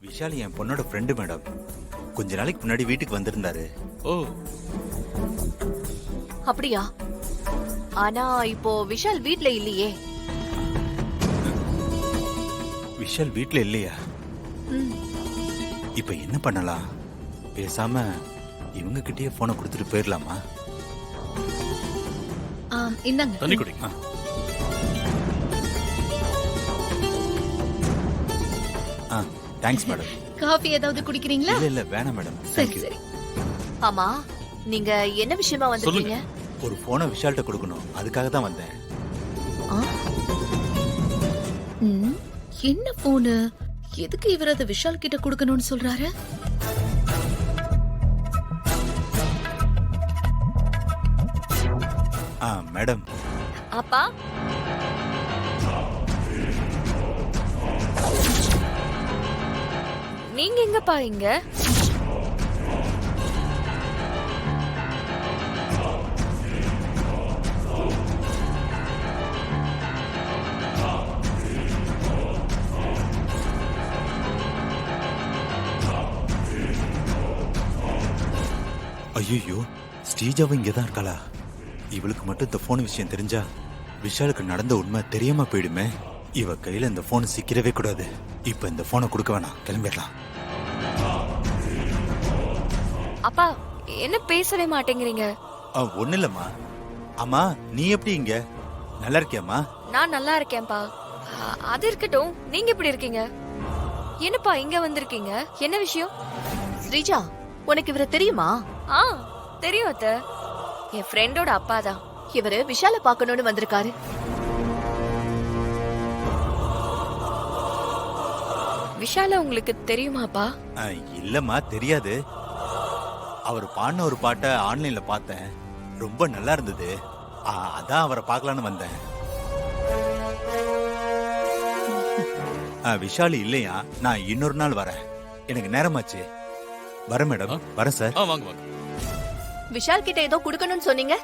விஷால் என் பொண்ணோட friend madam. கொஞ்ச நாளைக்கு முன்னாடி வீட்டுக்கு வந்திருந்தாரு. ஓ, அப்படியா? ஆனா இப்போ விஷால் வீட்ல இல்லையே. விஷால் வீட்ல இல்லையா? ம். இப்ப என்ன பண்ணலாம்? பேசாம இவங்க கிட்டயே போனை கொடுத்துட்டு போயிடலாமா? இந்தாங்க. தண்ணி குடிங்க. Thanks madam. காஃபி ஏதாவது குடிக்கிறீங்களா? இல்ல இல்ல வேணாம் மேடம். சரி சரி. ஆமா, நீங்க என்ன விஷயமா வந்திருக்கீங்க? ஒரு போனை விஷால்கிட்ட கொடுக்கணும், அதுக்காக தான் வந்தேன். என்ன போனு? எதுக்கு இவர் அதை விஷால் கிட்ட கொடுக்கணும்னு சொல்றாரு? மேடம். அப்பா, நீங்க எங்கப்பா இங்க? ஐயோ, ஸ்ரீஜாவும் இங்கதான் இருக்காளா? இவளுக்கு மட்டும் இந்த போன் விஷயம் தெரிஞ்சா விஷாலுக்கு நடந்த உண்மை தெரியாம போயிடுமே. இவ கையில இந்த போன் சிக்கிறவே கூடாது. இப்ப இந்த போனை கொடுக்க வேணாம், கிளம்பிடலாம். அப்பா, என்ன பேசவே மாட்டேங்கிறீங்க? ஒண்ணு இல்லம்மா. அம்மா, நீ எப்படி இங்க? நல்லா இருக்கியாம்மா? நான் நல்லா இருக்கேன்பா. அது இருக்கட்டும், நீங்க எப்படி இருக்கீங்க? என்னப்பா இங்க வந்திருக்கீங்க? என்ன விஷயம்? ஸ்ரீஜா, உனக்கு இவரை தெரியுமா? தெரியும் அத்தை. என் ஃப்ரெண்டோட அப்பா தான். இவரு விஷால பார்க்கணும்னு வந்திருக்காரு. விஷால உங்களுக்கு தெரியுமாப்பா? இல்லம்மா, தெரியாது. அவர் பாடின ஒரு பாட்டை ஆன்லைன்ல பார்த்தேன், ரொம்ப நல்லா இருந்தது. அதான் அவரை பார்க்கலான்னு வந்தேன். விஷாலு இல்லையா? நான் இன்னொரு நாள் வரேன், எனக்கு நேரமாச்சு. வரேன் மேடம். வரேன் சார். வாங்க வாங்க. விஷால் கிட்ட ஏதோ குடுக்கணும்னு சொன்னீங்க.